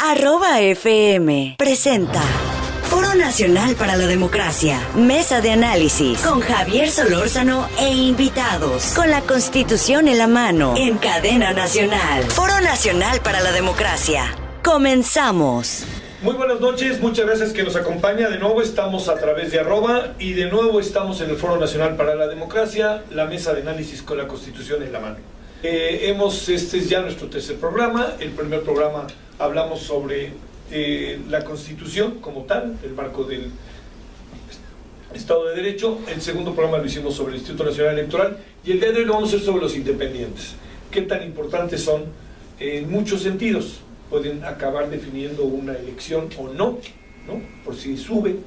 @FM presenta Foro Nacional para la Democracia, mesa de análisis con Javier Solórzano e invitados, con la Constitución en la mano, en cadena nacional. Foro Nacional para la Democracia. Comenzamos. Muy buenas noches, muchas gracias que nos acompaña. De nuevo estamos a través de @ y de nuevo estamos en el Foro Nacional para la Democracia, la mesa de análisis con la Constitución en la mano. Este es ya nuestro tercer programa. El primer programa hablamos sobre la Constitución como tal, el marco del Estado de Derecho. El segundo programa lo hicimos sobre el Instituto Nacional Electoral y el día de hoy lo vamos a hacer sobre los independientes. ¿Qué tan importantes son en muchos sentidos? Pueden acabar definiendo una elección o no, por si sube.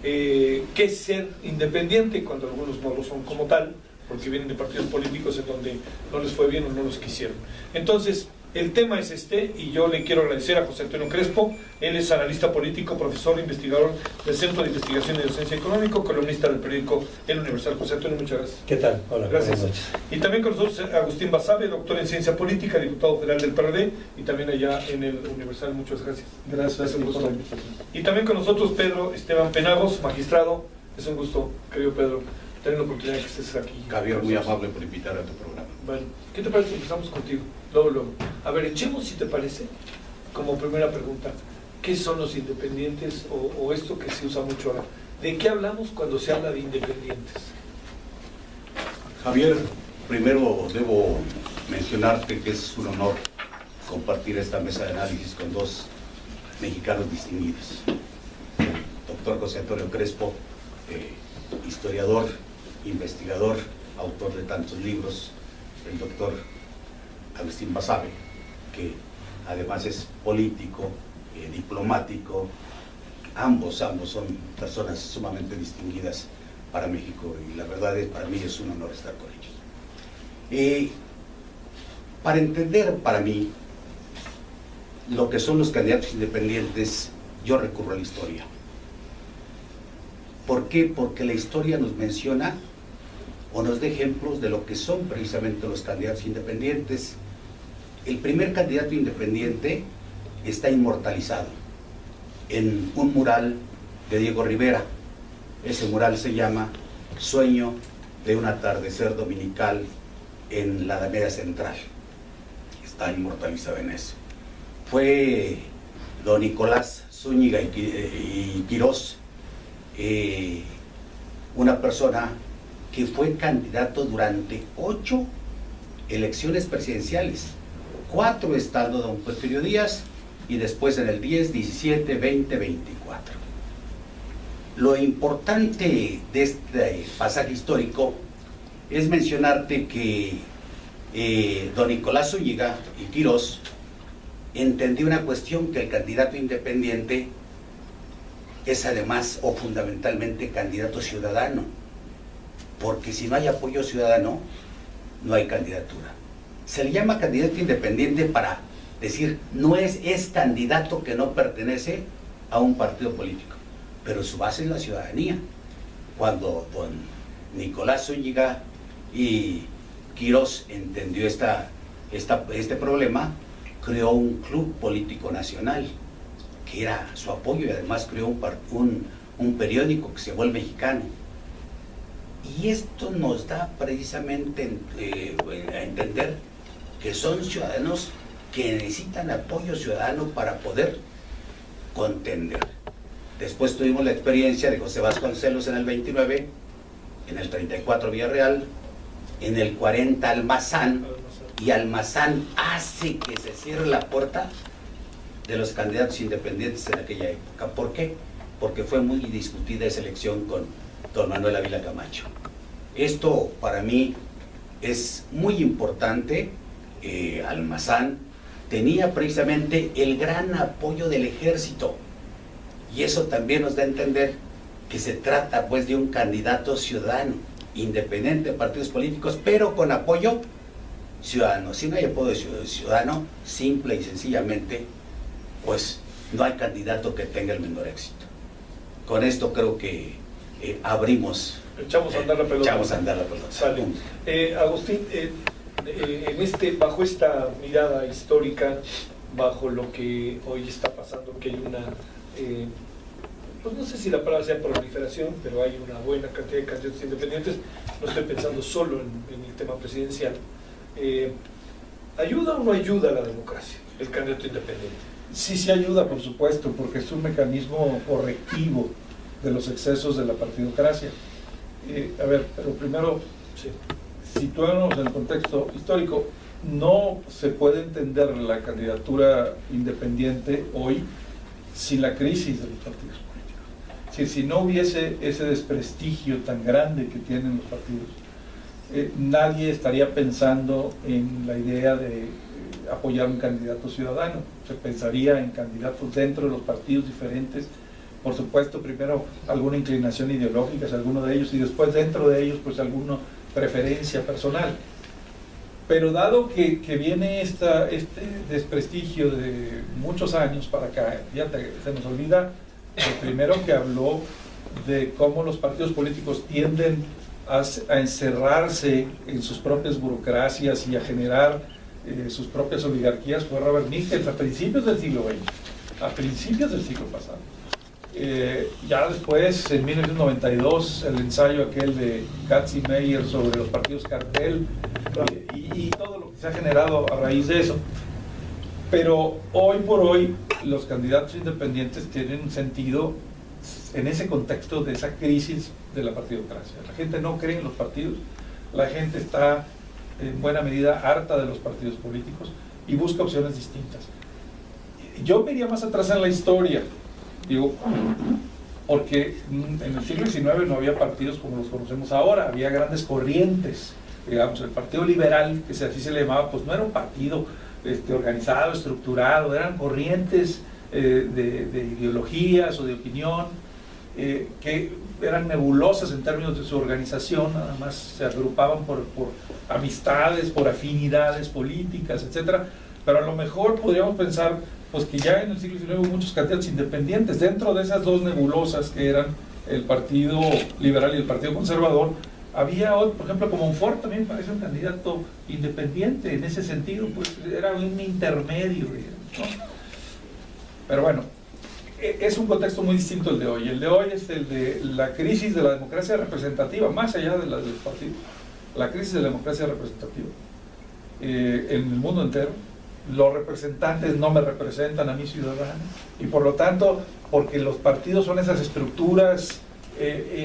¿Qué es ser independiente cuando algunos no lo son como tal? Porque vienen de partidos políticos en donde no les fue bien o no los quisieron. Entonces, el tema es y yo le quiero agradecer a José Antonio Crespo. Él es analista político, profesor, investigador del Centro de Investigación y Docencia Económico, columnista del periódico El Universal. José Antonio, muchas gracias. ¿Qué tal? Hola. Gracias. Y también con nosotros Agustín Basabe, doctor en Ciencia Política, diputado federal del PRD, y también allá en el Universal. Muchas gracias. Gracias. Es un gusto. Y también con nosotros Pedro Esteban Penagos, magistrado. Es un gusto, querido Pedro, tener la oportunidad de que estés aquí. Javier, muy amable por invitar a tu programa. Bueno, ¿qué te parece si empezamos contigo? Luego. A ver, echemos, si te parece, como primera pregunta, ¿qué son los independientes o esto que se usa mucho ahora? ¿De qué hablamos cuando se habla de independientes? Javier, primero debo mencionarte que es un honor compartir esta mesa de análisis con dos mexicanos distinguidos. Doctor José Antonio Crespo, historiador, investigador, autor de tantos libros. El doctor Agustín Basabe, que además es político, diplomático. Ambos son personas sumamente distinguidas para México y la verdad es, para mí es un honor estar con ellos. Para entender para mí lo que son los candidatos independientes, yo recurro a la historia. ¿Por qué? Porque la historia nos menciona o nos da ejemplos de lo que son precisamente los candidatos independientes. El primer candidato independiente está inmortalizado en un mural de Diego Rivera. Ese mural se llama Sueño de un atardecer dominical en la Alameda Central. Está inmortalizado en eso. Fue don Nicolás Zúñiga y Quirós, una persona que fue candidato durante 8 elecciones presidenciales, 4 estando don Porfirio Díaz y después en el 10, 17, 20, 24. Lo importante de este pasaje histórico es mencionarte que don Nicolás Zúñiga y Quirós entendió una cuestión, que el candidato independiente es además o fundamentalmente candidato ciudadano, porque si no hay apoyo ciudadano, no hay candidatura. Se le llama candidato independiente para decir, no es candidato que no pertenece a un partido político, pero su base es la ciudadanía. Cuando don Nicolás Zúñiga y Quirós entendió este problema, creó un club político nacional, que era su apoyo, y además creó un periódico que se llamó El Mexicano. Y esto nos da precisamente a entender que son ciudadanos que necesitan apoyo ciudadano para poder contender. Después tuvimos la experiencia de José Vasconcelos en el 29, en el 34 Villarreal, en el 40 Almazán, y Almazán hace que se cierre la puerta de los candidatos independientes en aquella época. ¿Por qué? Porque fue muy discutida esa elección con don Manuel Ávila Camacho. Esto para mí es muy importante. Almazán tenía precisamente el gran apoyo del ejército, y eso también nos da a entender que se trata pues de un candidato ciudadano, independiente de partidos políticos, pero con apoyo ciudadano. Si no hay apoyo ciudadano, simple y sencillamente, pues no hay candidato que tenga el menor éxito. Con esto creo que abrimos. Echamos a andar la pelota. Echamos a andar la pelota. Sale. Agustín, bajo esta mirada histórica, bajo lo que hoy está pasando, que hay una, pues no sé si la palabra sea proliferación, pero hay una buena cantidad de candidatos independientes. No estoy pensando solo en el tema presidencial. ¿Ayuda o no ayuda a la democracia el candidato independiente? Sí ayuda, por supuesto, porque es un mecanismo correctivo de los excesos de la partidocracia. A ver, pero primero, Sí. situándonos en el contexto histórico, no se puede entender la candidatura independiente hoy sin la crisis de los partidos políticos. Es decir, si no hubiese ese desprestigio tan grande que tienen los partidos, nadie estaría pensando en la idea de apoyar un candidato ciudadano. Se pensaría en candidatos dentro de los partidos diferentes, por supuesto, primero alguna inclinación ideológica hacia alguno de ellos y después dentro de ellos pues alguna preferencia personal. Pero dado que viene este desprestigio de muchos años para acá, fíjate, se nos olvida el primero que habló de cómo los partidos políticos tienden a encerrarse en sus propias burocracias y a generar sus propias oligarquías fue Robert Michels a principios del siglo XX, a principios del siglo pasado. Ya después, en 1992, el ensayo aquel de Katz y Meyer sobre los partidos cartel y todo lo que se ha generado a raíz de eso. Pero hoy por hoy los candidatos independientes tienen sentido en ese contexto de esa crisis de la partidocracia. La gente no cree en los partidos, la gente está en buena medida harta de los partidos políticos y busca opciones distintas. Yo me iría más atrás en la historia, digo, porque en el siglo XIX no había partidos como los conocemos ahora, había grandes corrientes, digamos, el Partido Liberal, que así se le llamaba, pues no era un partido organizado, estructurado, eran corrientes de ideologías o de opinión, que eran nebulosas en términos de su organización, nada más se agrupaban por amistades, por afinidades políticas, etcétera. Pero a lo mejor podríamos pensar pues que ya en el siglo XIX hubo muchos candidatos independientes. Dentro de esas dos nebulosas que eran el Partido Liberal y el Partido Conservador, había otro, por ejemplo, como Monfort también parece un candidato independiente, en ese sentido, pues era un intermedio, digamos, ¿no? Pero bueno, es un contexto muy distinto el de hoy. El de hoy es el de la crisis de la democracia representativa, más allá de la de los partidos. La crisis de la democracia representativa en el mundo entero. Los representantes no me representan a mi ciudadano y por lo tanto, porque los partidos son esas estructuras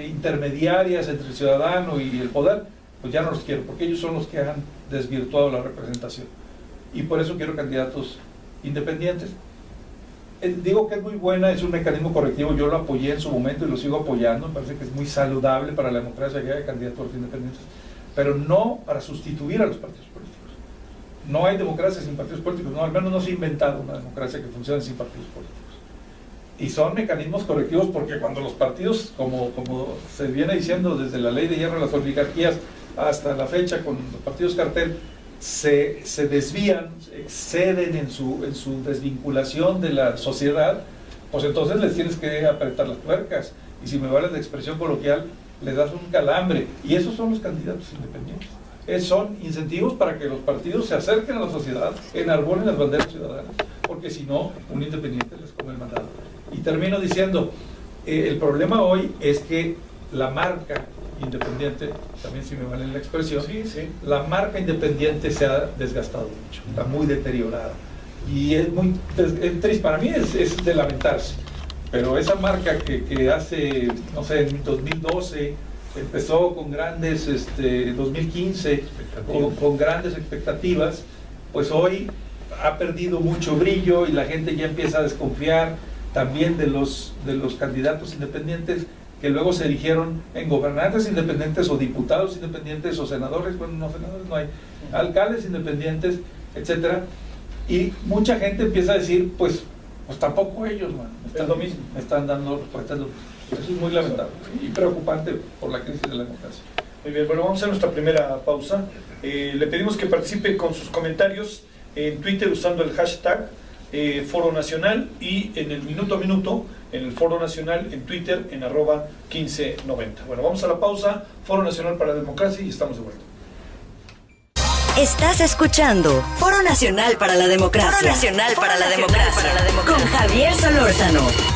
intermediarias entre el ciudadano y el poder, pues ya no los quiero, porque ellos son los que han desvirtuado la representación. Y por eso quiero candidatos independientes. Digo que es muy buena, es un mecanismo correctivo, yo lo apoyé en su momento y lo sigo apoyando, me parece que es muy saludable para la democracia que haya candidatos independientes, pero no para sustituir a los partidos políticos. No hay democracia sin partidos políticos, no, al menos no se ha inventado una democracia que funcione sin partidos políticos. Y son mecanismos correctivos porque cuando los partidos, como se viene diciendo desde la ley de hierro de las oligarquías hasta la fecha con los partidos cartel, se desvían, exceden en su desvinculación de la sociedad, pues entonces les tienes que apretar las tuercas. Y si me vale de expresión coloquial, les das un calambre. Y esos son los candidatos independientes. Son incentivos para que los partidos se acerquen a la sociedad, enarbolen las banderas ciudadanas, porque si no, un independiente les come el mandado. Y termino diciendo, el problema hoy es que la marca independiente, también si me vale la expresión, sí. La marca independiente se ha desgastado mucho, está muy deteriorada. Y es triste, para mí es de lamentarse, pero esa marca que hace, no sé, en 2012, empezó con grandes, 2015, con grandes expectativas, pues hoy ha perdido mucho brillo y la gente ya empieza a desconfiar también de los candidatos independientes que luego se eligieron en gobernantes independientes o diputados independientes o senadores, bueno, no senadores no hay, alcaldes independientes, etcétera, y mucha gente empieza a decir, pues tampoco ellos, es lo mismo, me están dando respuestas. Eso es muy lamentable y preocupante por la crisis de la democracia. Muy bien, bueno, vamos a nuestra primera pausa. Le pedimos que participe con sus comentarios en Twitter usando el hashtag Foro Nacional y en el minuto a minuto en el Foro Nacional en Twitter en @1590. Bueno, vamos a la pausa. Foro Nacional para la Democracia y estamos de vuelta. Estás escuchando Foro Nacional para la Democracia. Foro Nacional para la Democracia. Con Javier Solórzano.